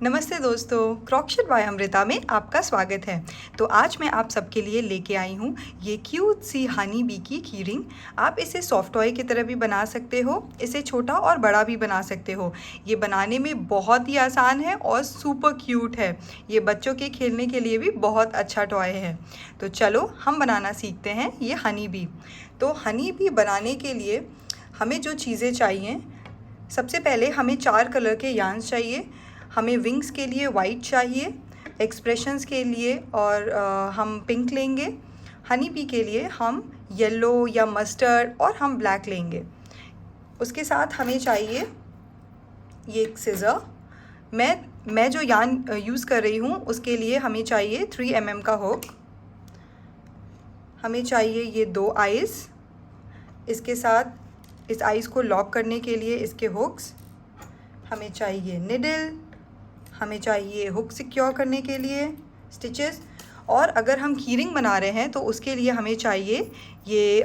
नमस्ते दोस्तों, क्रॉकशॉट बाय अमृता में आपका स्वागत है। तो आज मैं आप सबके लिए लेके आई हूँ ये क्यूट सी हनी बी की कीरिंग। आप इसे सॉफ्ट टॉय की तरह भी बना सकते हो, इसे छोटा और बड़ा भी बना सकते हो। ये बनाने में बहुत ही आसान है और सुपर क्यूट है। ये बच्चों के खेलने के लिए भी बहुत अच्छा टॉय है। तो चलो हम बनाना सीखते हैं ये हनी बी। तो हनी बी बनाने के लिए हमें जो चीज़ें चाहिए, सबसे पहले हमें 4 कलर के यार्न्स चाहिए। हमें विंग्स के लिए वाइट चाहिए, एक्सप्रेशंस के लिए और हम पिंक लेंगे। हनी बी के लिए हम येलो या मस्टर्ड और हम ब्लैक लेंगे। उसके साथ हमें चाहिए ये एक सीज़र। मैं जो यार्न यूज़ कर रही हूँ उसके लिए हमें चाहिए 3 mm का हुक। हमें चाहिए ये 2 आइज़, इसके साथ इस आइज़ को लॉक करने के लिए इसके हुक्स। हमें चाहिए निडल, हमें चाहिए हुक सिक्योर करने के लिए स्टिचेस, और अगर हम कीरिंग बना रहे हैं तो उसके लिए हमें चाहिए ये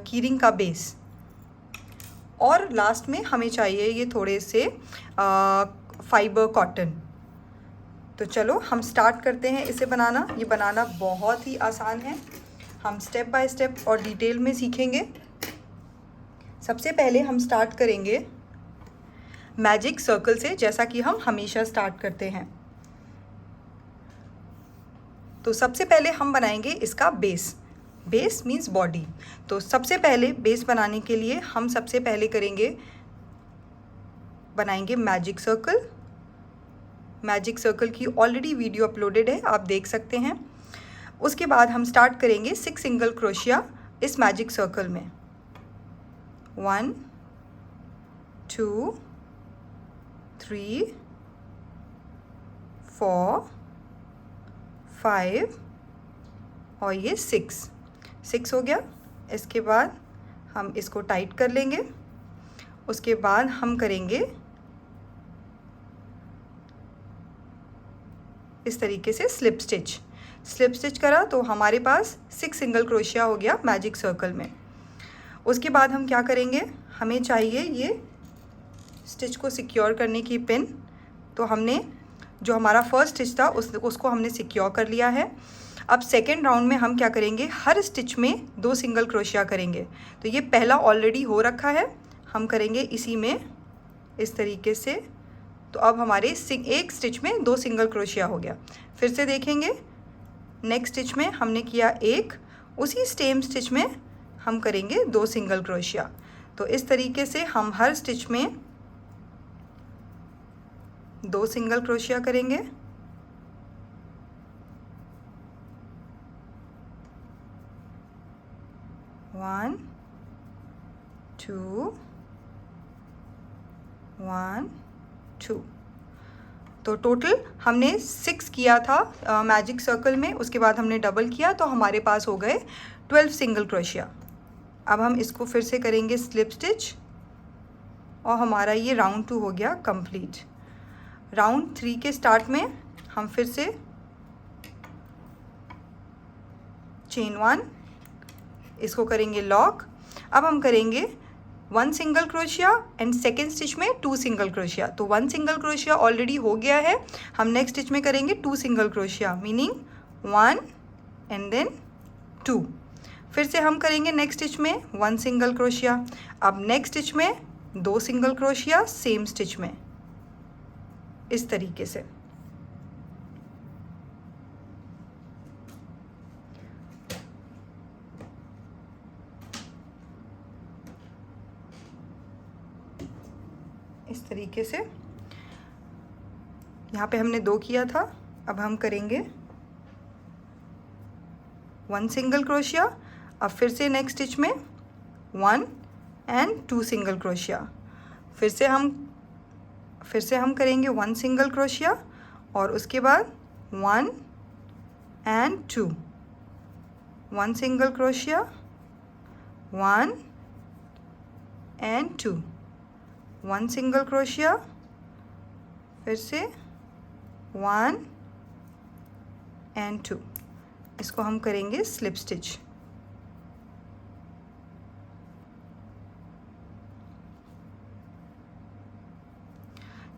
कीरिंग का बेस। और लास्ट में हमें चाहिए ये थोड़े से फाइबर कॉटन। तो चलो हम स्टार्ट करते हैं इसे बनाना। ये बनाना बहुत ही आसान है, हम स्टेप बाय स्टेप और डिटेल में सीखेंगे। सबसे पहले हम स्टार्ट करेंगे मैजिक सर्कल से, जैसा कि हम हमेशा स्टार्ट करते हैं। तो सबसे पहले हम बनाएंगे इसका बेस। Base means body. तो सबसे पहले बेस बनाने के लिए हम सबसे पहले बनाएंगे मैजिक सर्कल। मैजिक सर्कल की ऑलरेडी वीडियो अपलोडेड है, आप देख सकते हैं। उसके बाद हम स्टार्ट करेंगे 6 सिंगल क्रोशिया इस मैजिक सर्कल में। 1 2 3 4 5 और ये 6 हो गया। इसके बाद हम इसको टाइट कर लेंगे। उसके बाद हम करेंगे इस तरीके से स्लिप स्टिच करा तो हमारे पास 6 सिंगल क्रोशिया हो गया मैजिक सर्कल में। उसके बाद हम क्या करेंगे, हमें चाहिए ये स्टिच को सिक्योर करने की पिन। तो हमने जो हमारा फर्स्ट स्टिच था उसको हमने सिक्योर कर लिया है। अब सेकेंड राउंड में हम क्या करेंगे, हर स्टिच में 2 सिंगल क्रोशिया करेंगे। तो ये पहला ऑलरेडी हो रखा है, हम करेंगे इसी में इस तरीके से। तो अब हमारे एक स्टिच में 2 सिंगल क्रोशिया हो गया। फिर से देखेंगे, नेक्स्ट स्टिच में हमने किया एक, उसी सेम स्टिच में हम करेंगे 2 सिंगल क्रोशिया। तो इस तरीके से हम हर स्टिच में 2 सिंगल क्रोशिया करेंगे। वन 2 1 2। तो टोटल हमने 6 किया था मैजिक सर्कल में। उसके बाद हमने डबल किया तो हमारे पास हो गए 12 सिंगल क्रोशिया। अब हम इसको फिर से करेंगे स्लिप स्टिच और हमारा ये राउंड 2 हो गया कंप्लीट। राउंड 3 के स्टार्ट में हम फिर से चेन 1, इसको करेंगे लॉक। अब हम करेंगे 1 single crochet and second stitch में 2 सिंगल क्रोशिया। तो 1 सिंगल क्रोशिया ऑलरेडी हो गया है, हम नेक्स्ट स्टिच में करेंगे 2 single crochet, meaning 1 and then 2। फिर से हम करेंगे नेक्स्ट स्टिच में 1 सिंगल क्रोशिया। अब नेक्स्ट स्टिच में 2 सिंगल क्रोशिया सेम स्टिच में, इस तरीके से। इस तरीके से यहाँ पे हमने 2 किया था, अब हम करेंगे 1 सिंगल क्रोशिया। अब फिर से नेक्स्ट स्टिच में 1 एंड 2 सिंगल क्रोशिया। फिर से हम करेंगे 1 सिंगल क्रोशिया और उसके बाद 1 and 2, 1 single crochet, 1 and 2, 1 single crochet, फिर से 1 एंड 2। इसको हम करेंगे स्लिप स्टिच।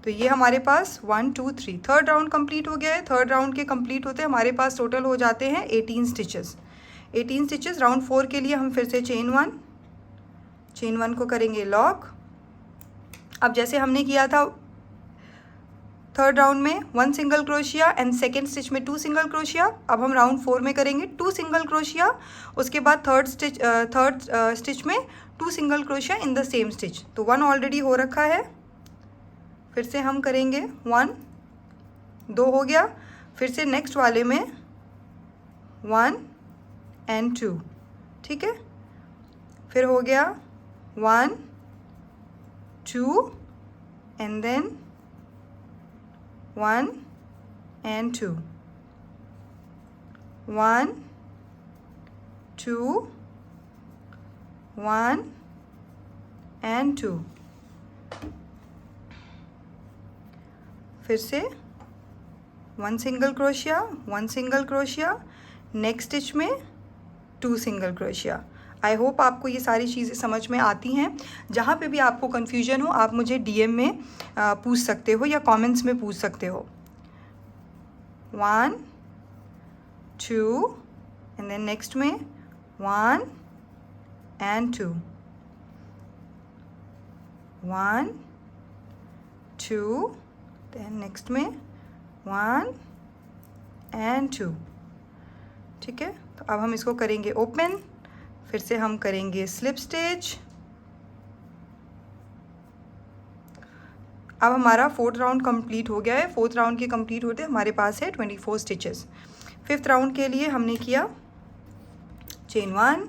तो ये हमारे पास 1 2 3 थर्ड राउंड कंप्लीट हो गया है। थर्ड राउंड के कंप्लीट होते हमारे पास टोटल हो जाते हैं 18 स्टिचेस। 18 स्टिचेस। राउंड 4 के लिए हम फिर से चेन 1 को करेंगे लॉक। अब जैसे हमने किया था थर्ड राउंड में 1 single crochet and second stitch में 2 सिंगल क्रोशिया, अब हम राउंड 4 में करेंगे 2 सिंगल क्रोशिया, उसके बाद थर्ड स्टिच में 2 single crochet in the same stitch. तो 1 ऑलरेडी हो रखा है, फिर से हम करेंगे 1 2 हो गया, फिर से नेक्स्ट वाले में 1 एंड 2, ठीक है। फिर हो गया 1 2 एंड देन 1 and 2, 1 2 1 and 2, फिर से 1 single crochet 1 single crochet, next stitch में 2 सिंगल क्रोशिया। आई होप आपको ये सारी चीज़ें समझ में आती हैं। जहाँ पे भी आपको कन्फ्यूजन हो आप मुझे डीएम में पूछ सकते हो या कमेंट्स में पूछ सकते हो। 1 2 एंड देन नेक्स्ट में 1 एंड 2, 1 2 देन नेक्स्ट में 1 एंड 2, ठीक है। तो अब हम इसको करेंगे ओपन, फिर से हम करेंगे स्लिप स्टिच। अब हमारा फोर्थ राउंड कंप्लीट हो गया है। फोर्थ राउंड के कंप्लीट होते हमारे पास है 24 स्टिचेस। फिफ्थ राउंड के लिए हमने किया चेन 1,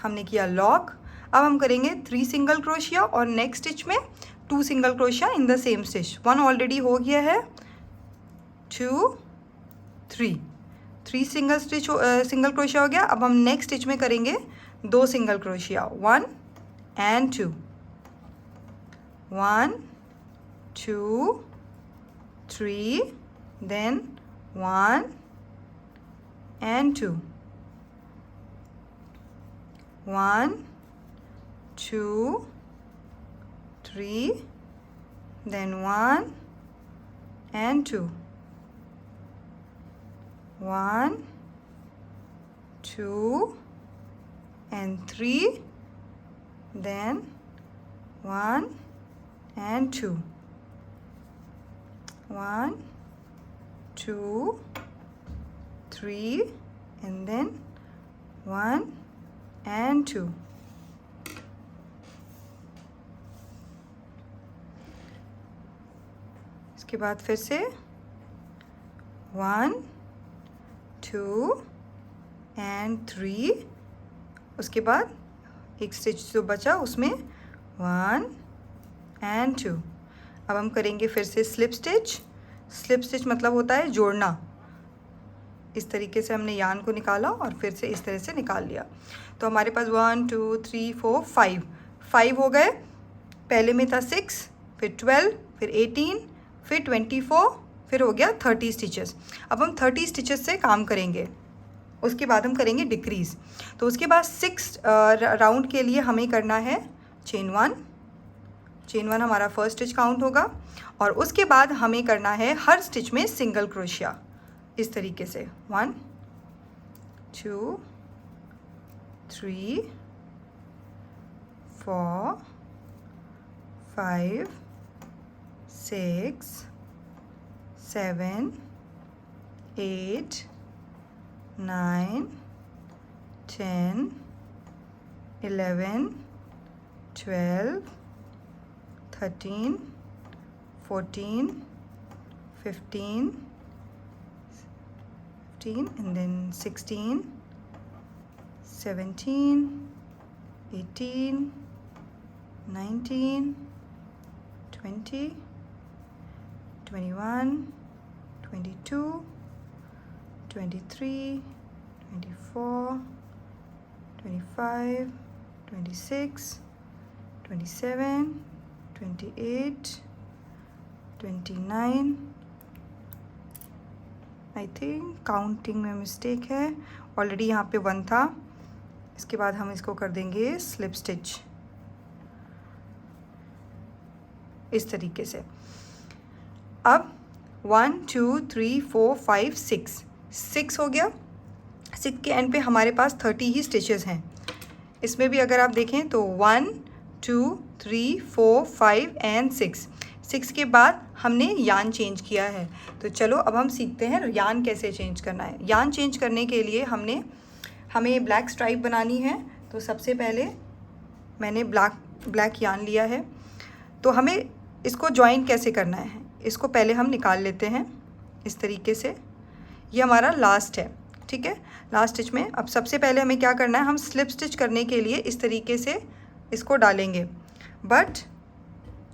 हमने किया लॉक। अब हम करेंगे 3 सिंगल क्रोशिया और नेक्स्ट स्टिच में 2 single crochet in the same stitch. 1 already हो गया है, 2 3 सिंगल क्रोशिया हो गया। अब हम नेक्स्ट स्टिच में करेंगे 2 single crochet, 1 and 2, 1 2 3 then 1 and 2, 1 2 3 then 1 and 2, 1 2 and 3 then 1 and 2, 1 2 3 and then 1 and 2, इसके बाद फिर से 1 2 and 3, उसके बाद एक स्टिच जो बचा उसमें 1 and 2। अब हम करेंगे फिर से स्लिप स्टिच। स्लिप स्टिच मतलब होता है जोड़ना। इस तरीके से हमने यान को निकाला और फिर से इस तरह से निकाल लिया। तो हमारे पास 1 2 3 4 5 हो गए। पहले में था 6, फिर 12, फिर 18, फिर 24, फिर हो गया 30 स्टिचेस। अब हम 30 स्टिचेस से काम करेंगे, उसके बाद हम करेंगे डिक्रीज़। तो उसके बाद 6 राउंड के लिए हमें करना है चेन 1 हमारा फर्स्ट स्टिच काउंट होगा और उसके बाद हमें करना है हर स्टिच में सिंगल क्रोशिया इस तरीके से 1 2 3 4 5 6 7 8 9 10 11 12 13 14 15 and then 16 17 18 19 20 21 22 23 24 25 26 27 28 29। I think counting में मिस्टेक है, ऑलरेडी यहाँ पे 1 था। इसके बाद हम इसको कर देंगे स्लिप स्टिच। इस तरीके से। अब 1 2 3 4 5 6 हो गया। 6 के एंड पे हमारे पास 30 ही स्टिचेस हैं। इसमें भी अगर आप देखें तो 1 2 3 4 5 एंड 6 के बाद हमने यान चेंज किया है। तो चलो अब हम सीखते हैं यान कैसे चेंज करना है। यान चेंज करने के लिए हमें ब्लैक स्ट्राइप बनानी है। तो सबसे पहले मैंने ब्लैक यान लिया है। तो हमें इसको ज्वाइन कैसे करना है, इसको पहले हम निकाल लेते हैं इस तरीके से। ये हमारा लास्ट है, ठीक है। लास्ट स्टिच में अब सबसे पहले हमें क्या करना है, हम स्लिप स्टिच करने के लिए इस तरीके से इसको डालेंगे, बट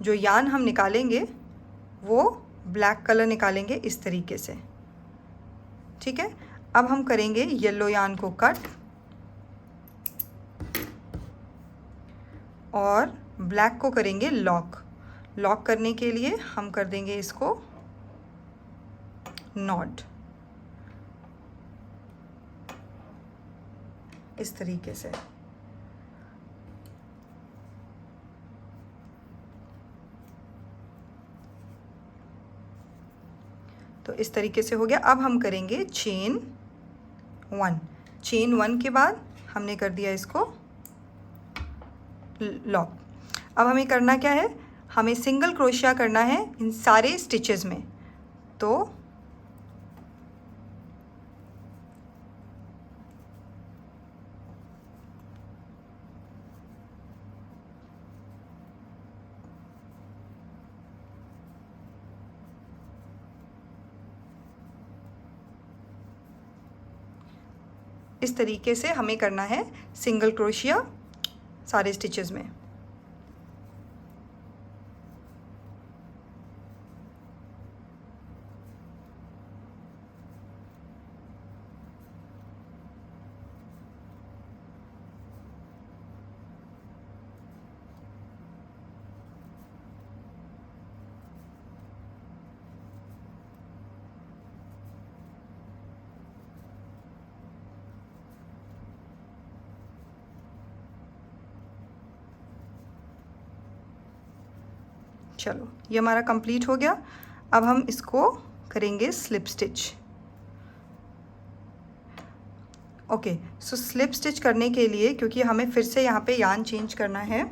जो यान हम निकालेंगे वो ब्लैक कलर निकालेंगे इस तरीके से, ठीक है। अब हम करेंगे येलो यान को कट और ब्लैक को करेंगे लॉक करने के लिए हम कर देंगे इसको नॉट इस तरीके से। तो इस तरीके से हो गया। अब हम करेंगे चेन 1 के बाद हमने कर दिया इसको लॉक। अब हमें करना क्या है, हमें सिंगल क्रोशिया करना है इन सारे स्टिचेस में। तो इस तरीके से हमें करना है सिंगल क्रोशिया सारे स्टिचेस में। चलो ये हमारा कंप्लीट हो गया। अब हम इसको करेंगे स्लिप स्टिच। ओके, सो स्लिप स्टिच करने के लिए क्योंकि हमें फिर से यहाँ पे यान चेंज करना है,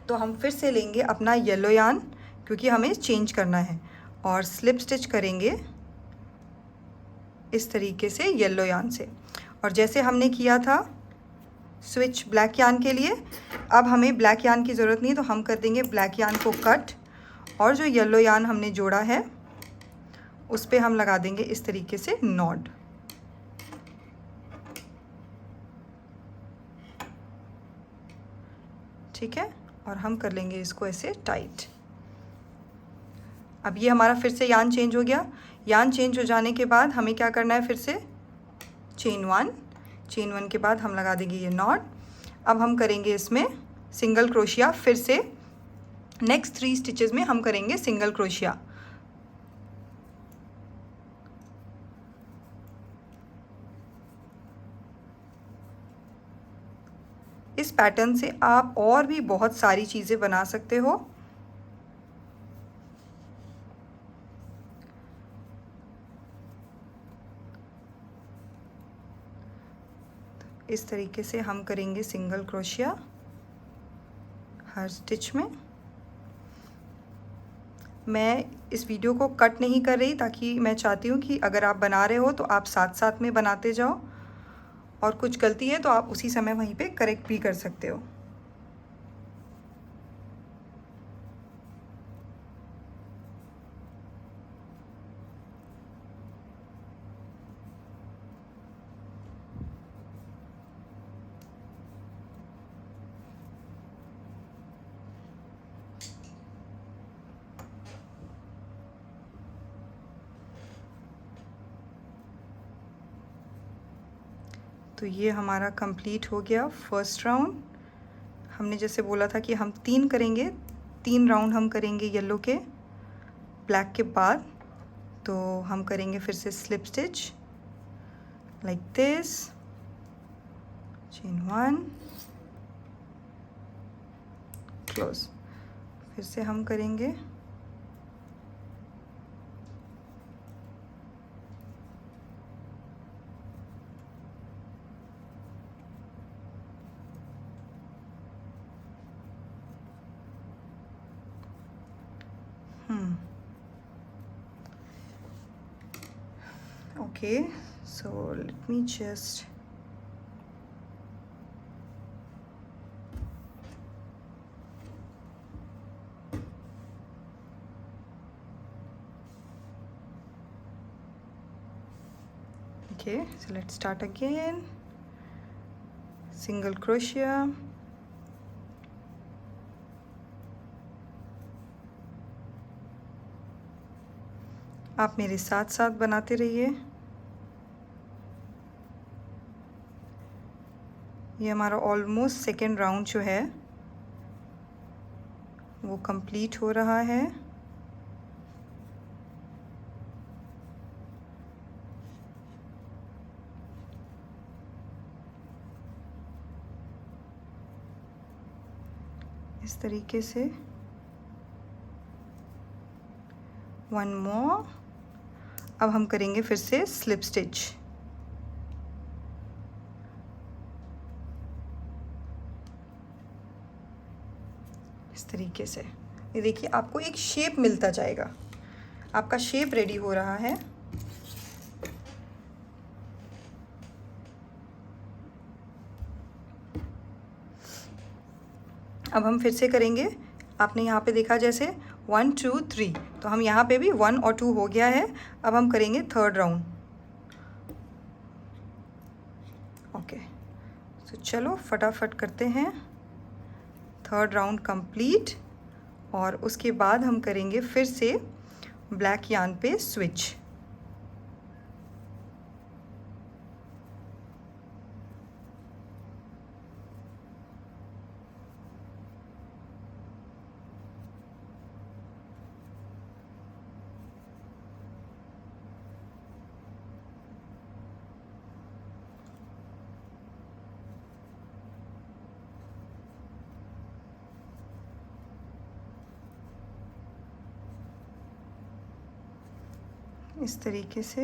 तो हम फिर से लेंगे अपना येलो यान क्योंकि हमें चेंज करना है, और स्लिप स्टिच करेंगे इस तरीके से येलो यान से। और जैसे हमने किया था स्विच ब्लैक यान के लिए, अब हमें ब्लैक यान की ज़रूरत नहीं, तो हम कर देंगे ब्लैक यान को कट, और जो येलो यान हमने जोड़ा है उस पर हम लगा देंगे इस तरीके से नॉट। ठीक है, और हम कर लेंगे इसको ऐसे टाइट। अब ये हमारा फिर से यान चेंज हो गया। यान चेंज हो जाने के बाद हमें क्या करना है, फिर से चेन 1 के बाद हम लगा देंगे ये नॉट। अब हम करेंगे इसमें सिंगल क्रोशिया, फिर से नेक्स्ट 3 स्टिचेस में हम करेंगे सिंगल क्रोशिया। इस पैटर्न से आप और भी बहुत सारी चीज़ें बना सकते हो। इस तरीके से हम करेंगे सिंगल क्रोशिया हर स्टिच में। मैं इस वीडियो को कट नहीं कर रही, ताकि मैं चाहती हूँ कि अगर आप बना रहे हो तो आप साथ साथ में बनाते जाओ, और कुछ गलती है तो आप उसी समय वहीं पे करेक्ट भी कर सकते हो। तो ये हमारा कंप्लीट हो गया फर्स्ट राउंड। हमने जैसे बोला था कि हम 3 करेंगे, 3 राउंड हम करेंगे येलो के ब्लैक के बाद। तो हम करेंगे फिर से slip stitch like this, chain 1 close, फिर से हम करेंगे। Okay, so let me just okay, so let's start again. Single crochet, आप मेरे साथ साथ बनाते रहिए। ये हमारा ऑलमोस्ट सेकेंड राउंड जो है वो कंप्लीट हो रहा है। इस तरीके से वन मोर। अब हम करेंगे फिर से स्लिप स्टिच। इस तरीके से ये देखिए आपको एक शेप मिलता जाएगा। आपका शेप रेडी हो रहा है। अब हम फिर से करेंगे। आपने यहाँ पे देखा जैसे 1 2 3, तो हम यहाँ पे भी 1 और 2 हो गया है। अब हम करेंगे थर्ड राउंड। ओके, तो चलो फटाफट करते हैं। थर्ड राउंड कंप्लीट और उसके बाद हम करेंगे फिर से ब्लैक यार्न पे स्विच। इस तरीके से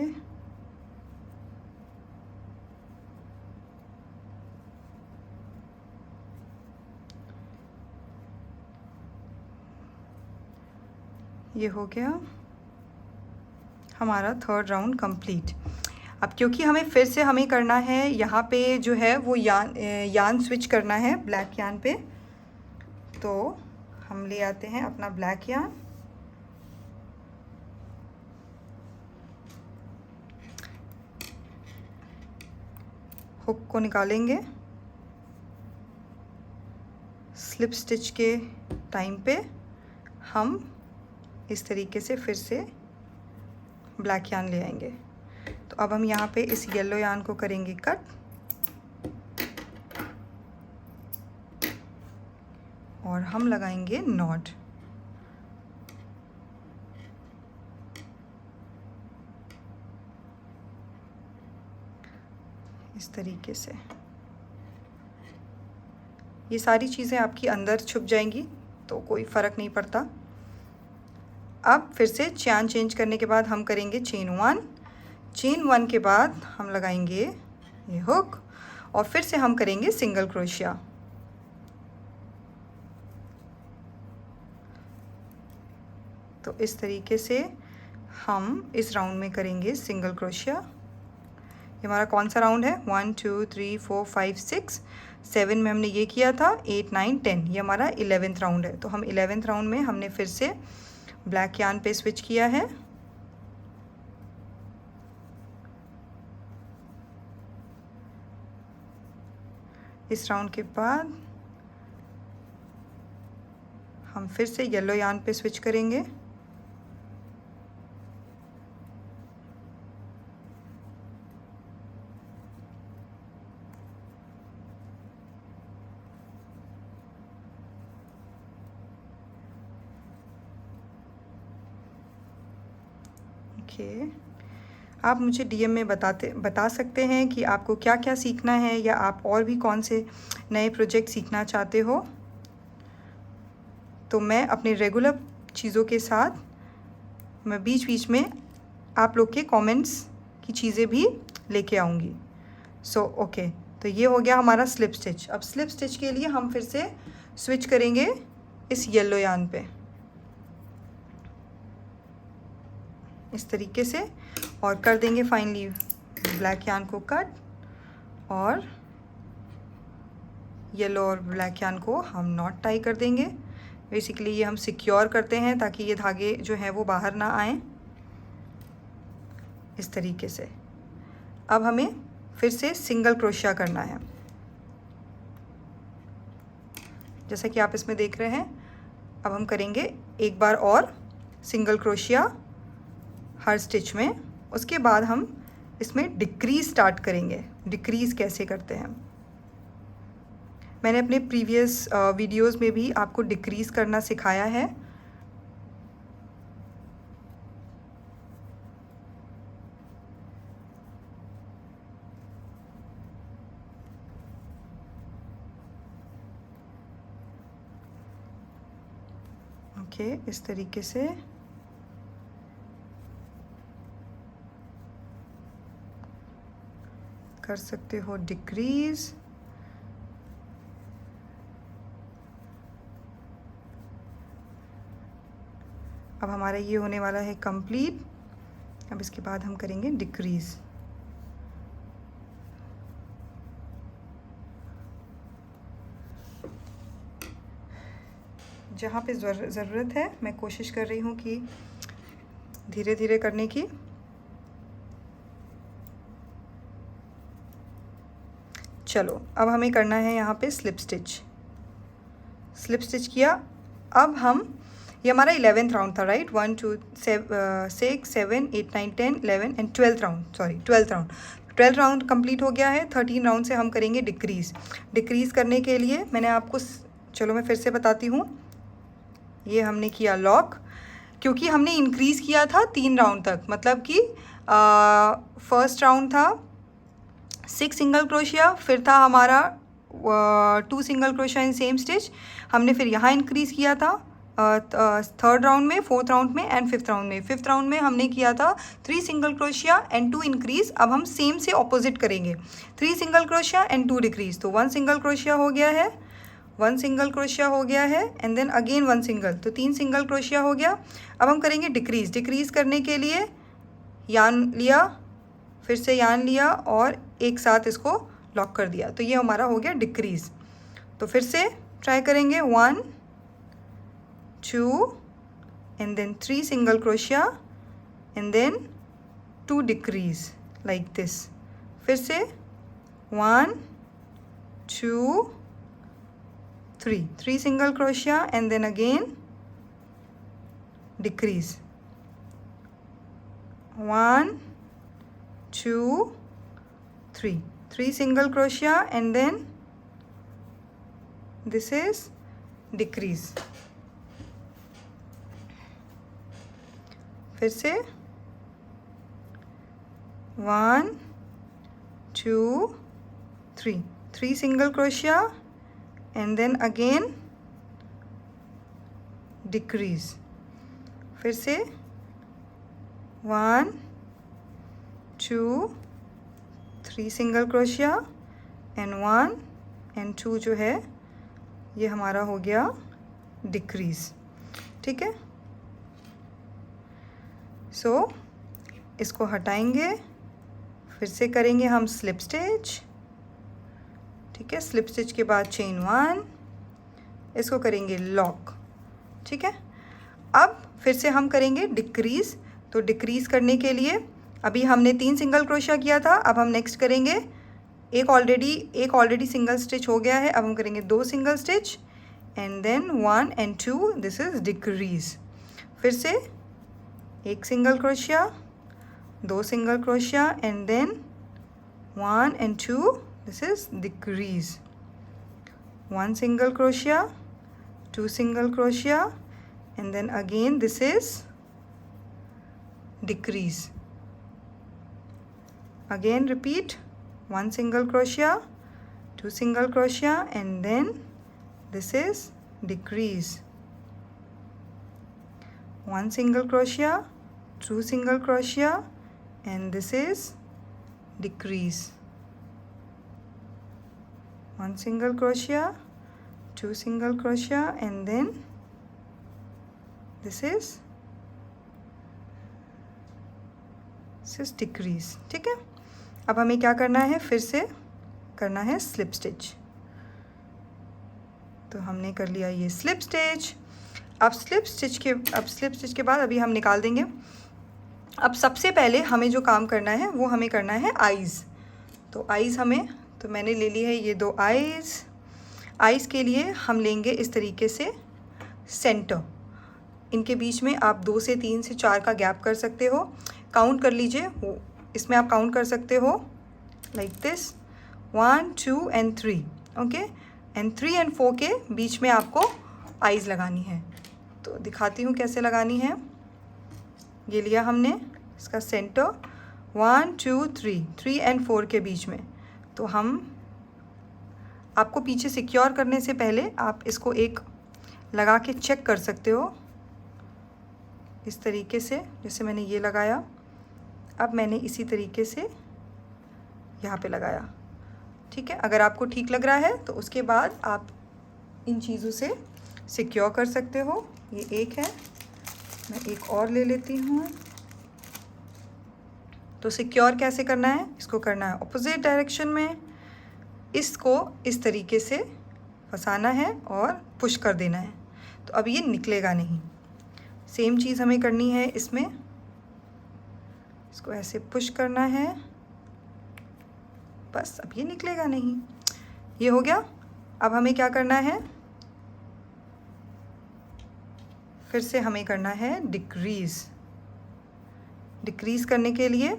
ये हो गया हमारा थर्ड राउंड कंप्लीट। अब क्योंकि हमें फिर से हमें करना है यहाँ पे जो है वो यार्न स्विच करना है ब्लैक यार्न पे, तो हम ले आते हैं अपना ब्लैक यार्न। हुक को निकालेंगे। स्लिप स्टिच के टाइम पे हम इस तरीके से फिर से ब्लैक यार्न ले आएंगे। तो अब हम यहाँ पे इस येलो यार्न को करेंगे कट और हम लगाएंगे नॉट। इस तरीके से ये सारी चीज़ें आपकी अंदर छुप जाएंगी तो कोई फ़र्क नहीं पड़ता। अब फिर से चैन चेंज करने के बाद हम करेंगे चेन 1। चेन 1 के बाद हम लगाएंगे ये हुक और फिर से हम करेंगे सिंगल क्रोशिया। तो इस तरीके से हम इस राउंड में करेंगे सिंगल क्रोशिया। ये हमारा कौन सा राउंड है? 1 2 3 4 5 6 7 में हमने ये किया था, 8 9 10, ये हमारा 11th राउंड है। तो हम 11th राउंड में हमने फिर से ब्लैक यार्न पे स्विच किया है। इस राउंड के बाद हम फिर से येलो यार्न पे स्विच करेंगे। आप मुझे डीएम में बता सकते हैं कि आपको क्या क्या सीखना है या आप और भी कौन से नए प्रोजेक्ट सीखना चाहते हो। तो मैं अपने रेगुलर चीज़ों के साथ मैं बीच बीच में आप लोग के कमेंट्स की चीज़ें भी लेके आऊँगी। सो ओके, तो ये हो गया हमारा स्लिप स्टिच। अब स्लिप स्टिच के लिए हम फिर से स्विच करेंगे इस येलो यान पे इस तरीके से, और कर देंगे फाइनली ब्लैक यान को कट, और येलो और ब्लैक यान को हम नॉट टाई कर देंगे। बेसिकली ये हम सिक्योर करते हैं ताकि ये धागे जो हैं वो बाहर ना आएँ, इस तरीके से। अब हमें फिर से सिंगल क्रोशिया करना है, जैसा कि आप इसमें देख रहे हैं। अब हम करेंगे एक बार और सिंगल क्रोशिया हर स्टिच में। उसके बाद हम इसमें डिक्रीज़ स्टार्ट करेंगे। डिक्रीज़ कैसे करते हैं, मैंने अपने प्रीवियस वीडियोस में भी आपको डिक्रीज़ करना सिखाया है। ओके, इस तरीके से कर सकते हो डिक्रीज़। अब हमारा ये होने वाला है कंप्लीट। अब इसके बाद हम करेंगे डिक्रीज़। जहाँ पे ज़रूरत है मैं कोशिश कर रही हूँ कि धीरे धीरे करने की। चलो, अब हमें करना है यहाँ pay slip stitch. Slip stitch किया। अब हम, ये हमारा 11th राउंड था, right. 1 2 6 7 8 9 10 11 and 12th round, sorry 12th round. 12th round complete हो गया है। 13 राउंड से हम करेंगे डिक्रीज़। डिक्रीज़ करने के लिए मैंने आपको, चलो मैं फिर से बताती हूँ। ये हमने किया लॉक, क्योंकि हमने इंक्रीज़ किया था 3 राउंड तक, मतलब कि फर्स्ट राउंड था 6 सिंगल क्रोशिया, फिर था हमारा 2 single crochet in same stitch. हमने फिर यहाँ इंक्रीज़ किया था 3rd राउंड में, 4th राउंड में एंड 5th राउंड में। 5th राउंड में हमने किया था 3 सिंगल क्रोशिया एंड 2 इंक्रीज़। अब हम सेम से ऑपोजिट करेंगे, 3 सिंगल क्रोशिया एंड 2 डिक्रीज़। तो 1 सिंगल क्रोशिया हो गया है, 1 सिंगल क्रोशिया हो गया है, एंड देन अगेन 1 सिंगल, तो 3 सिंगल क्रोशिया हो गया। अब हम करेंगे डिक्रीज़। डिक्रीज़ करने के लिए यान लिया, फिर से यान लिया और एक साथ इसको लॉक कर दिया, तो ये हमारा हो गया डिक्रीज़। तो फिर से ट्राई करेंगे, 1 2 and then 3 single crochet and then 2 decrease like this. फिर से 1 2 3 single crochet and then again decrease, 1 2 3 single crochet and then this is decrease। फिर से 1 2 3 single crochet and then again decrease। फिर से 1 2 3 सिंगल क्रोशिया एंड 1 एंड 2 जो है ये हमारा हो गया डिक्रीज़। ठीक है, सो इसको हटाएंगे, फिर से करेंगे हम स्लिप स्टिच। ठीक है, स्लिप स्टिच के बाद चेन 1, इसको करेंगे लॉक। ठीक है, अब फिर से हम करेंगे डिक्रीज़। तो डिक्रीज़ करने के लिए अभी हमने 3 सिंगल क्रोशिया किया था, अब हम नेक्स्ट करेंगे एक ऑलरेडी सिंगल स्टिच हो गया है, अब हम करेंगे 2 single stitch and then 1 and 2, this is decrease. फिर से एक single crochet, 2 single crochet and then 1 and 2, this is decrease. 1 single crochet, 2 single crochet and then again this is decrease। Again repeat, 1 single crochet, 2 single crochet and then this is decrease, 1 single crochet, 2 single crochet, and this is decrease. 1 single crochet, 2 single crochet, and then this is decrease. ठीक है, अब हमें क्या करना है, फिर से करना है स्लिप स्टिच। तो हमने कर लिया ये स्लिप स्टिच। अब स्लिप स्टिच के बाद अभी हम निकाल देंगे। अब सबसे पहले हमें जो काम करना है वो हमें करना है आईज़। तो आईज़ तो मैंने ले ली है ये 2 आईज़ के लिए हम लेंगे इस तरीके से सेंटर। इनके बीच में आप 2 से 3 से 4 का गैप कर सकते हो, काउंट कर लीजिए। इसमें आप काउंट कर सकते हो like this 1 2 and 3, okay, and 3 and 4 के बीच में आपको आईज़ लगानी है। तो दिखाती हूँ कैसे लगानी है। ये लिया हमने इसका सेंटर 1 2 3 and 4 के बीच में। तो आपको पीछे सिक्योर करने से पहले आप इसको एक लगा के चेक कर सकते हो इस तरीके से, जैसे मैंने ये लगाया। अब मैंने इसी तरीके से यहाँ पे लगाया, ठीक है। अगर आपको ठीक लग रहा है तो उसके बाद आप इन चीज़ों से सिक्योर कर सकते हो। ये एक है, मैं एक और ले लेती हूँ। तो सिक्योर कैसे करना है, इसको करना है ऑपोजिट डायरेक्शन में, इसको इस तरीके से फंसाना है और पुश कर देना है। तो अब ये निकलेगा नहीं। सेम चीज़ हमें करनी है इसमें, इसको ऐसे पुश करना है, बस अब ये निकलेगा नहीं। ये हो गया। अब हमें क्या करना है, फिर से हमें करना है डिक्रीज़। डिक्रीज़ करने के लिए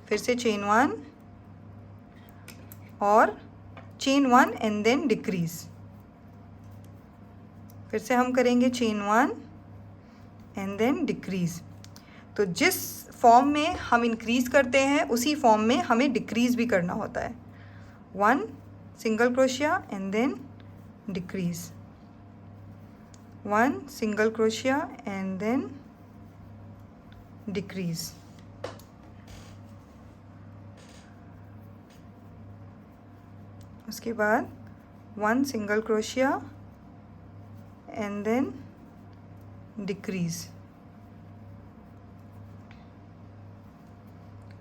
फिर से चेन 1 और चेन 1 एंड देन डिक्रीज़। फिर से हम करेंगे चेन 1 एंड देन डिक्रीज़। तो जिस फॉर्म में हम इंक्रीज़ करते हैं उसी फॉर्म में हमें डिक्रीज़ भी करना होता है। 1 single crochet and then decrease, 1 single crochet and then decrease. उसके बाद 1 single crochet and then decrease,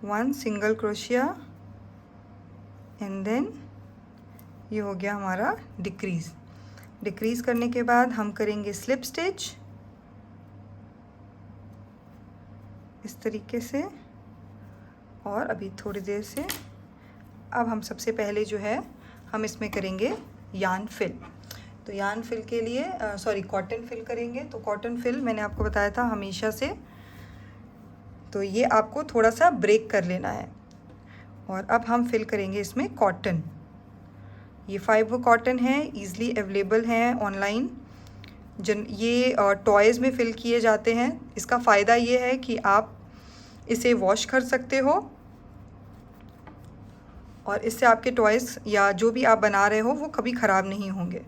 1 single crochet and then ये हो गया हमारा डिक्रीज़। डिक्रीज़ करने के बाद हम करेंगे स्लिप स्टिच इस तरीके से। और अभी थोड़ी देर से अब हम सबसे पहले जो है हम इसमें करेंगे यार्न फिल। तो यार्न फिल के लिए कॉटन फिल करेंगे। तो कॉटन फिल मैंने आपको बताया था हमेशा से, तो ये आपको थोड़ा सा ब्रेक कर लेना है। और अब हम फिल करेंगे इसमें कॉटन। ये फाइबर कॉटन है, ईज़िली अवेलेबल है ऑनलाइन। ये टॉयज़ में फ़िल किए जाते हैं। इसका फ़ायदा ये है कि आप इसे वॉश कर सकते हो और इससे आपके टॉयज़ या जो भी आप बना रहे हो वो कभी ख़राब नहीं होंगे।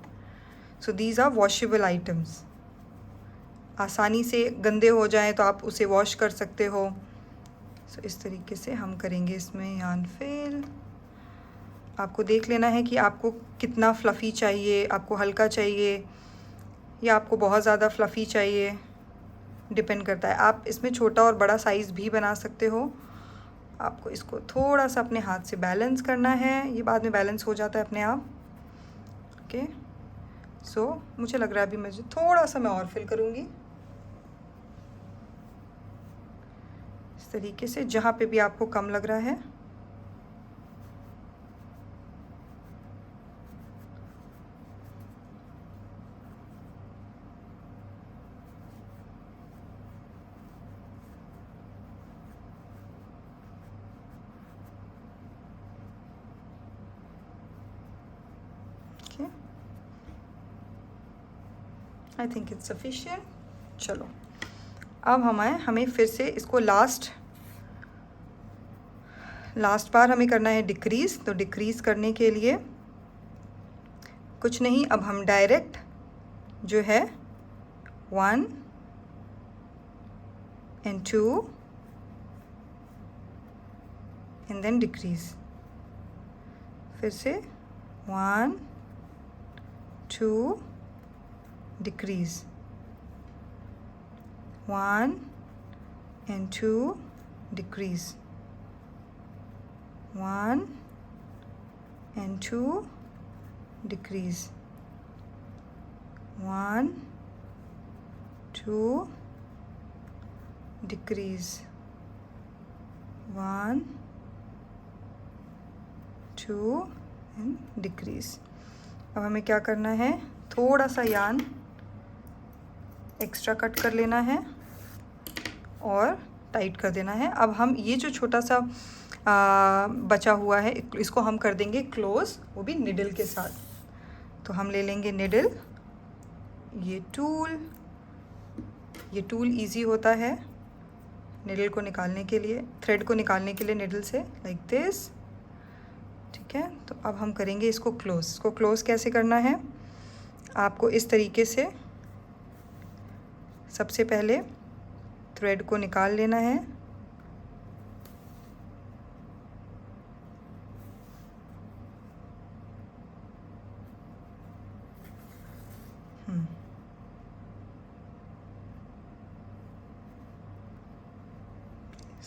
So these are washable items. आसानी से गंदे हो जाएं तो आप उसे वॉश कर सकते हो। सो इस तरीके से हम करेंगे इसमें यार्न फिल। आपको देख लेना है कि आपको कितना फ्लफ़ी चाहिए, आपको हल्का चाहिए या आपको बहुत ज़्यादा फ्लफ़ी चाहिए, डिपेंड करता है। आप इसमें छोटा और बड़ा साइज़ भी बना सकते हो। आपको इसको थोड़ा सा अपने हाथ से बैलेंस करना है, ये बाद में बैलेंस हो जाता है अपने आप। ओके, सो मुझे लग रहा है अभी मुझे थोड़ा सा मैं और फिल करूँगी इस तरीके से, जहाँ पे भी आपको कम लग रहा है। I think it's sufficient. चलो अब हमें फिर से इसको लास्ट बार हमें करना है डिक्रीज़। तो डिक्रीज़ करने के लिए कुछ नहीं, अब हम डायरेक्ट जो है 1 and 2 and then decrease. फिर से 1 2 decrease, 1 and 2 decrease, 1 and 2 decrease, 1 2 decrease, 1 2 and decrease. अब हमें क्या करना है, थोड़ा सा यार्न एक्स्ट्रा कट कर लेना है और टाइट कर देना है. अब हम ये जो छोटा सा बचा हुआ है इसको हम कर देंगे क्लोज, वो भी निडल के साथ. तो हम ले लेंगे निडल, ये टूल इजी होता है निडल को निकालने के लिए, थ्रेड को निकालने के लिए निडल से, लाइक दिस. ठीक है, तो अब हम करेंगे इसको क्लोज. इसको क्लोज कैसे करना है, आपको इस तरीके से सबसे पहले थ्रेड को निकाल लेना है.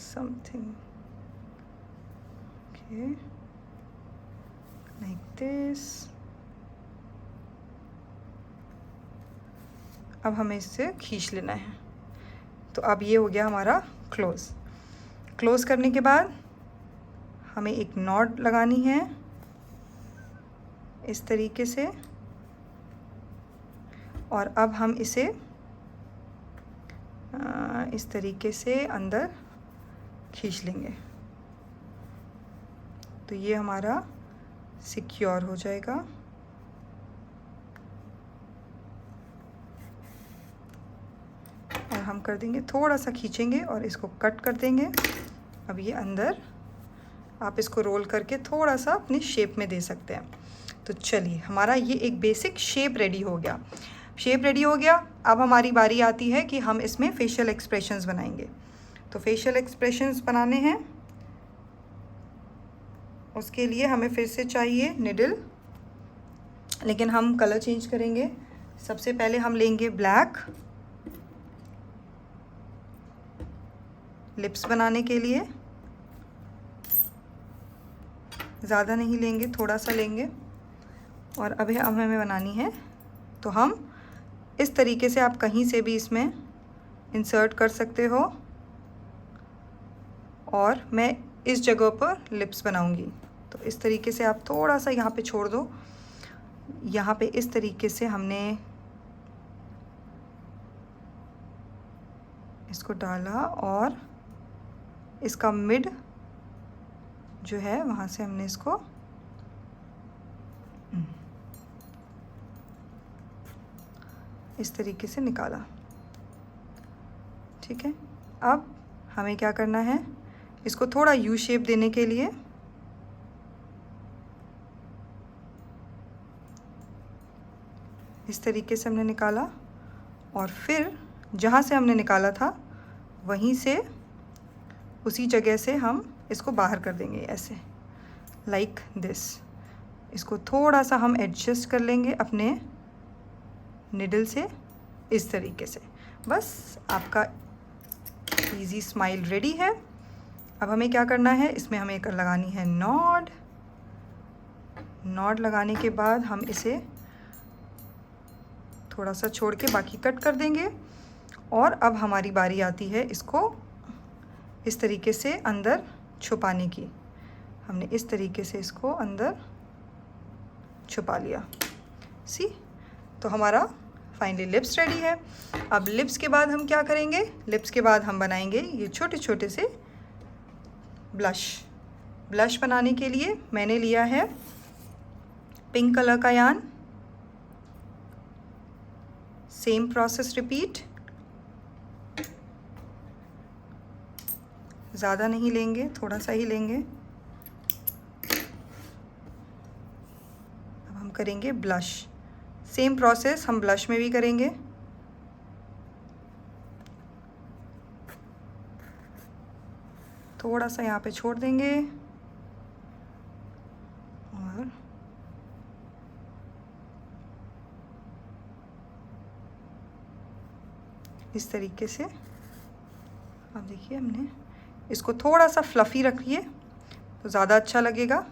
Something okay like this. अब हमें इससे खींच लेना है. तो अब ये हो गया हमारा क्लोज करने के बाद हमें एक नॉट लगानी है इस तरीके से, और अब हम इसे इस तरीके से अंदर खींच लेंगे. तो ये हमारा सिक्योर हो जाएगा. और हम कर देंगे, थोड़ा सा खींचेंगे और इसको कट कर देंगे. अब ये अंदर आप इसको रोल करके थोड़ा सा अपनी शेप में दे सकते हैं. तो चलिए, हमारा ये एक बेसिक शेप रेडी हो गया. अब हमारी बारी आती है कि हम इसमें फेशियल एक्सप्रेशंस बनाएंगे. तो फेशियल एक्सप्रेशंस बनाने हैं, उसके लिए हमें फिर से चाहिए निडल, लेकिन हम कलर चेंज करेंगे. सबसे पहले हम लेंगे ब्लैक लिप्स बनाने के लिए. ज़्यादा नहीं लेंगे, थोड़ा सा लेंगे. और अभी अब हमें बनानी है, तो हम इस तरीके से आप कहीं से भी इसमें इंसर्ट कर सकते हो. और मैं इस जगह पर लिप्स बनाऊंगी. तो इस तरीके से आप थोड़ा सा यहाँ पे छोड़ दो. यहाँ पे इस तरीके से हमने इसको डाला और इसका मिड जो है वहाँ से हमने इसको इस तरीके से निकाला. ठीक है, अब हमें क्या करना है, इसको थोड़ा यू शेप देने के लिए इस तरीके से हमने निकाला, और फिर जहाँ से हमने निकाला था वहीं से उसी जगह से हम इसको बाहर कर देंगे ऐसे, लाइक दिस. इसको थोड़ा सा हम एडजस्ट कर लेंगे अपने निडल से इस तरीके से. बस आपका इजी स्माइल रेडी है. अब हमें क्या करना है, इसमें हमें एक लगानी है नॉड लगाने के बाद हम इसे थोड़ा सा छोड़ के बाकी कट कर देंगे. और अब हमारी बारी आती है इसको इस तरीके से अंदर छुपाने की. हमने इस तरीके से इसको अंदर छुपा लिया. सी, तो हमारा फाइनली लिप्स रेडी है. अब लिप्स के बाद हम क्या करेंगे, लिप्स के बाद हम बनाएंगे ये छोटे छोटे से ब्लश बनाने के लिए मैंने लिया है पिंक कलर का यार्न. Same process repeat. ज़्यादा नहीं लेंगे, थोड़ा सा ही लेंगे. अब हम करेंगे ब्लश. सेम प्रोसेस हम ब्लश में भी करेंगे. थोड़ा सा यहाँ पे छोड़ देंगे और इस तरीके से अब देखिए हमने इसको थोड़ा सा फ्लफ़ी रखिए तो ज़्यादा अच्छा लगेगा।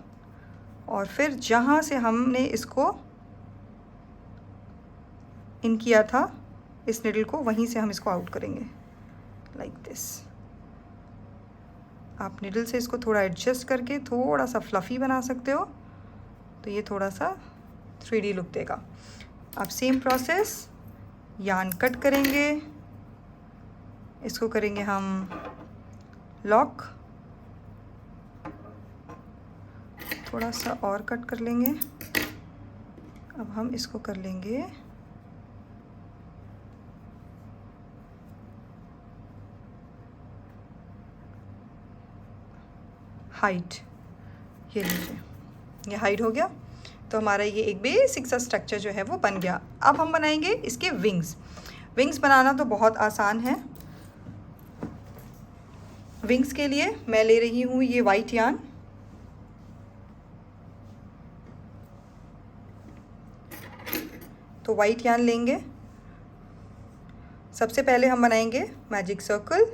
और फिर जहाँ से हमने इसको इन किया था इस निडल को, वहीं से हम इसको आउट करेंगे लाइक दिस। आप निडल से इसको थोड़ा एडजस्ट करके थोड़ा सा फ्लफ़ी बना सकते हो, तो ये थोड़ा सा 3D लुक देगा। आप सेम प्रोसेस, यार्न कट करेंगे, इसको करेंगे हम लॉक, थोड़ा सा और कट कर लेंगे। अब हम इसको कर लेंगे हाइट, ये लीजिए, ये हाइट हो गया। तो हमारा ये एक बेसिक सा स्ट्रक्चर जो है वो बन गया। अब हम बनाएंगे इसके विंग्स। विंग्स बनाना तो बहुत आसान है। विंग्स के लिए मैं ले रही हूँ ये वाइट यार्न, तो वाइट यार्न लेंगे। सबसे पहले हम बनाएंगे मैजिक सर्कल।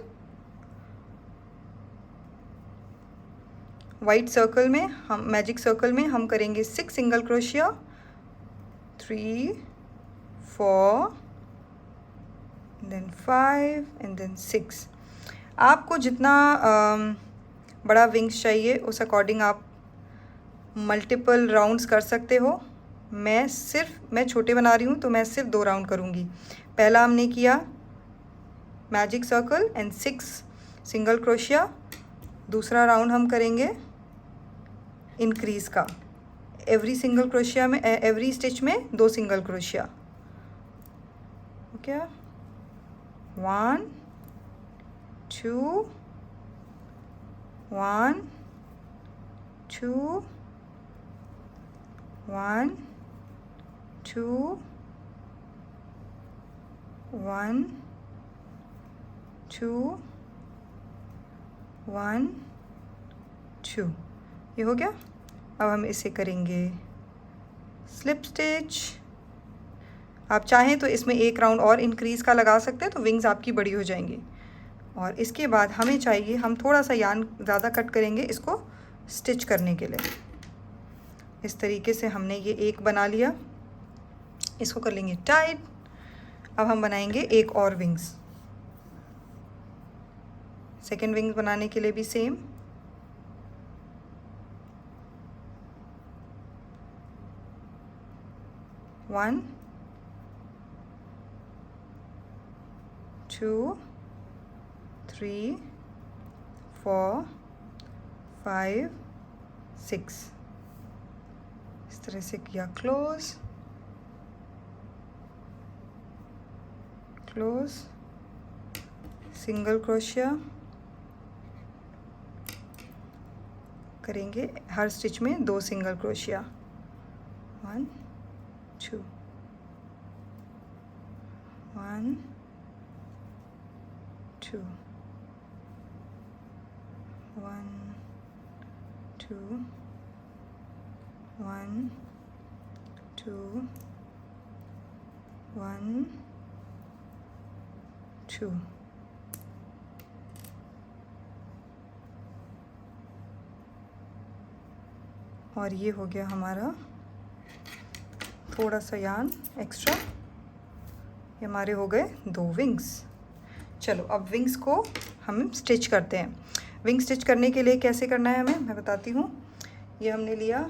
वाइट सर्कल में हम मैजिक सर्कल में हम करेंगे 6 single crochet, 3 4 then 5 and then 6। आपको जितना बड़ा विंग्स चाहिए उस अकॉर्डिंग आप मल्टीपल राउंड्स कर सकते हो। मैं छोटे बना रही हूँ तो मैं सिर्फ 2 राउंड करूँगी। पहला हमने किया magic circle and 6 single crochet. दूसरा राउंड हम करेंगे इंक्रीज़ का। एवरी सिंगल क्रोशिया में एवरी स्टिच में 2 सिंगल क्रोशिया। ओके, 1 2 1 2 1 2 1 2 1 2। ये हो गया। अब हम इसे करेंगे स्लिप स्टिच। आप चाहें तो इसमें 1 राउंड और इंक्रीज़ का लगा सकते हैं, तो विंग्स आपकी बड़ी हो जाएंगी। और इसके बाद हमें चाहिए, हम थोड़ा सा यार्न ज़्यादा कट करेंगे इसको स्टिच करने के लिए। इस तरीके से हमने ये एक बना लिया, इसको कर लेंगे टाइट। अब हम बनाएंगे एक और विंग्स। सेकेंड विंग्स बनाने के लिए भी सेम, वन 2 3 4 5 6। इस तरह से किया क्लोज क्लोज, सिंगल क्रोशिया करेंगे हर स्टिच में 2 सिंगल क्रोशिया। 1 2 1 2 1 2 1 2 1 2। और ये हो गया हमारा थोड़ा सा यार्न एक्स्ट्रा। ये हमारे हो गए 2 विंग्स। चलो अब विंग्स को हम स्टिच करते हैं। विंग स्टिच करने के लिए कैसे करना है हमें मैं बताती हूँ। ये हमने लिया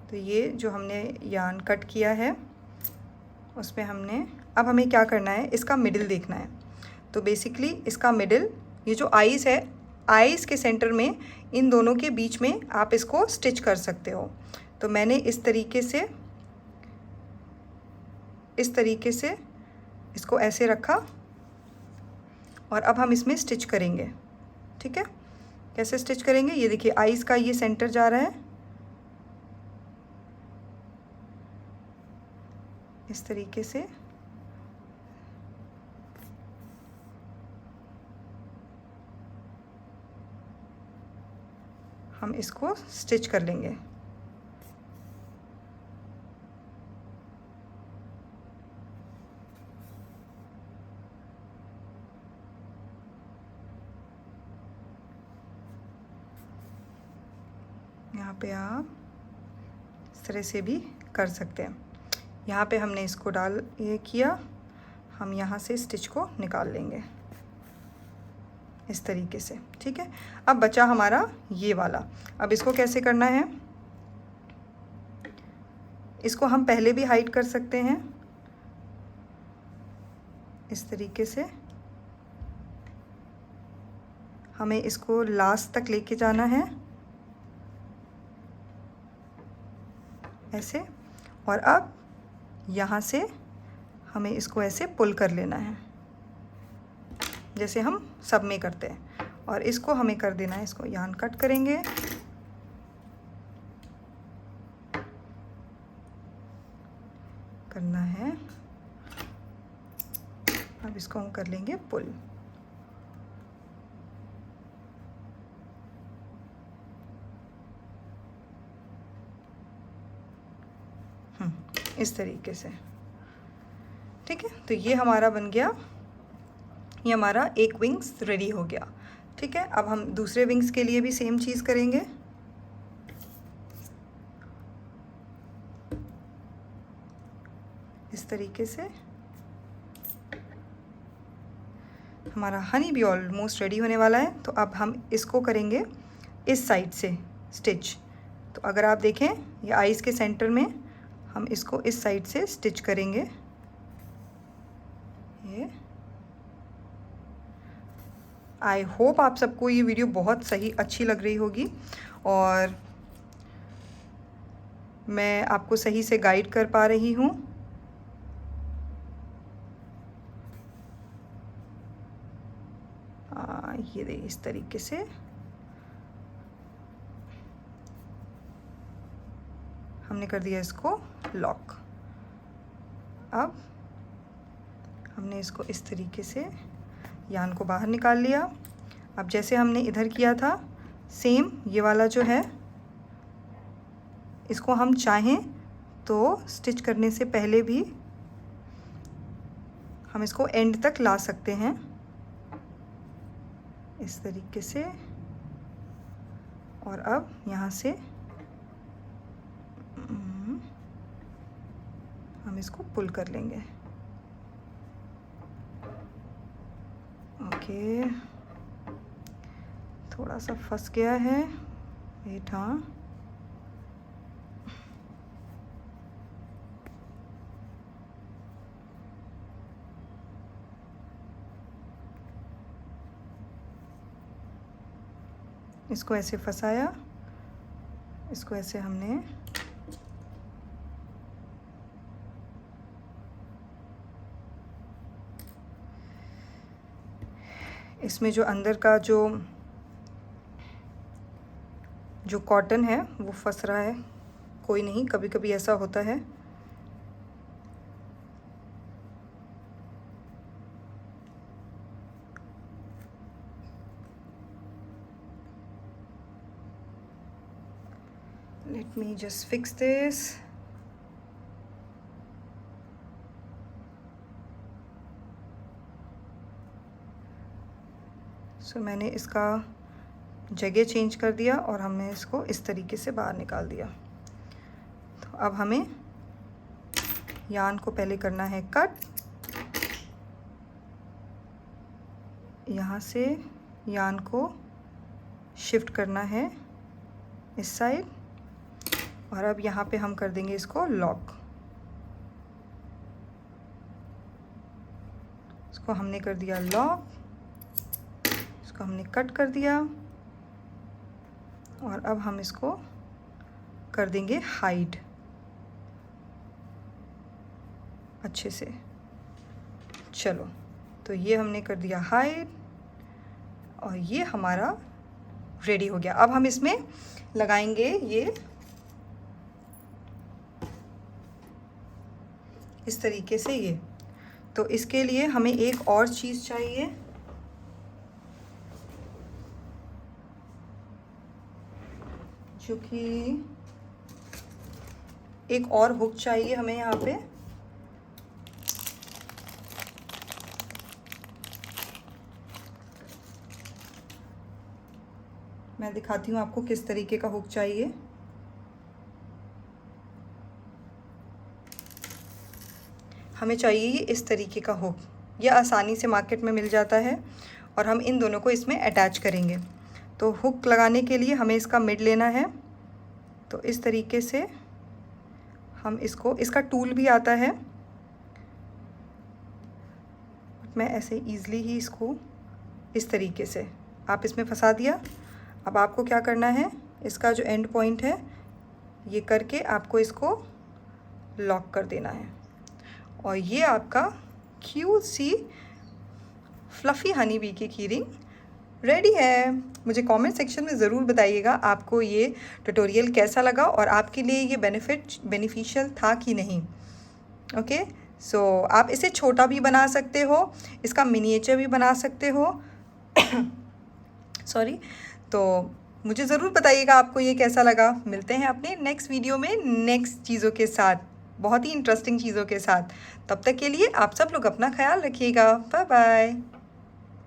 तो ये जो हमने यार्न कट किया है उसमें हमने, अब हमें क्या करना है, इसका मिडिल देखना है। तो बेसिकली इसका मिडिल, ये जो आईज़ है, आईज़ के सेंटर में, इन दोनों के बीच में आप इसको स्टिच कर सकते हो। तो मैंने इस तरीके से इसको ऐसे रखा और अब हम इसमें स्टिच करेंगे। ठीक है, कैसे स्टिच करेंगे, ये देखिए आईज़ का ये सेंटर जा रहा है, इस तरीके से हम इसको स्टिच कर लेंगे। यहाँ पे आप इस तरह से भी कर सकते हैं। यहाँ पे हमने इसको ये किया, हम यहाँ से स्टिच को निकाल लेंगे इस तरीके से, ठीक है। अब बचा हमारा ये वाला। अब इसको कैसे करना है, इसको हम पहले भी हाइड कर सकते हैं इस तरीके से। हमें इसको लास्ट तक लेके जाना है ऐसे, और अब यहाँ से हमें इसको ऐसे पुल कर लेना है जैसे हम सब में करते हैं, और इसको हमें कर देना है, इसको यार्न कट करेंगे, करना है। अब इसको हम कर लेंगे पुल। इस तरीके से, ठीक है। तो ये हमारा बन गया, ये हमारा एक विंग्स रेडी हो गया, ठीक है। अब हम दूसरे विंग्स के लिए भी सेम चीज़ करेंगे। इस तरीके से हमारा हनी बी ऑलमोस्ट रेडी होने वाला है। तो अब हम इसको करेंगे इस साइड से स्टिच। तो अगर आप देखें ये आईज के सेंटर में, हम इसको इस साइड से स्टिच करेंगे। ये आई होप आप सबको ये वीडियो बहुत सही अच्छी लग रही होगी, और मैं आपको सही से गाइड कर पा रही हूँ। ये देखिए इस तरीके से हमने कर दिया इसको लॉक। अब हमने इसको इस तरीके से यार्न को बाहर निकाल लिया। अब जैसे हमने इधर किया था सेम ये वाला जो है, इसको हम चाहें तो स्टिच करने से पहले भी हम इसको एंड तक ला सकते हैं इस तरीके से। और अब यहाँ से हम इसको पुल कर लेंगे। ओके, थोड़ा सा फंस गया है, वेट, हाँ। इसको ऐसे फंसाया, इसको ऐसे हमने इसमें जो अंदर का जो कॉटन है वो फंस रहा है। कोई नहीं, कभी कभी ऐसा होता है। Let me just fix this. So मैंने इसका जगह चेंज कर दिया और हमने इसको इस तरीके से बाहर निकाल दिया। तो अब हमें यार्न को पहले करना है कट। यहाँ से यार्न को शिफ्ट करना है इस साइड, और अब यहाँ पे हम कर देंगे इसको लॉक। इसको हमने कर दिया लॉक, इसको हमने कट कर दिया, और अब हम इसको कर देंगे हाइड अच्छे से। चलो, तो ये हमने कर दिया हाइड, और ये हमारा रेडी हो गया। अब हम इसमें लगाएंगे ये इस तरीके से ये। तो इसके लिए हमें एक और चीज़ चाहिए, जो कि एक और हुक चाहिए हमें यहाँ पे। मैं दिखाती हूँ आपको किस तरीके का हुक चाहिए। हमें चाहिए ये इस तरीके का हुक, ये आसानी से मार्केट में मिल जाता है और हम इन दोनों को इसमें अटैच करेंगे। तो हुक लगाने के लिए हमें इसका मिड लेना है। तो इस तरीके से हम इसको, इसका टूल भी आता है, मैं ऐसे ईज़िली ही इसको इस तरीके से आप इसमें फंसा दिया। अब आपको क्या करना है, इसका जो एंड पॉइंट है ये करके आपको इसको लॉक कर देना है और ये आपका क्यूट सी फ्लफ़ी हनी बी की कीरिंग रेडी है। मुझे कमेंट सेक्शन में ज़रूर बताइएगा आपको ये ट्यूटोरियल कैसा लगा और आपके लिए ये बेनिफिशियल था कि नहीं। ओके, सो आप इसे छोटा भी बना सकते हो, इसका मिनिएचर भी बना सकते हो सॉरी। तो मुझे ज़रूर बताइएगा आपको ये कैसा लगा। मिलते हैं अपने नेक्स्ट वीडियो में नेक्स्ट चीज़ों के साथ, बहुत ही इंटरेस्टिंग चीज़ों के साथ। तब तक के लिए आप सब लोग अपना ख्याल रखिएगा। Bye bye.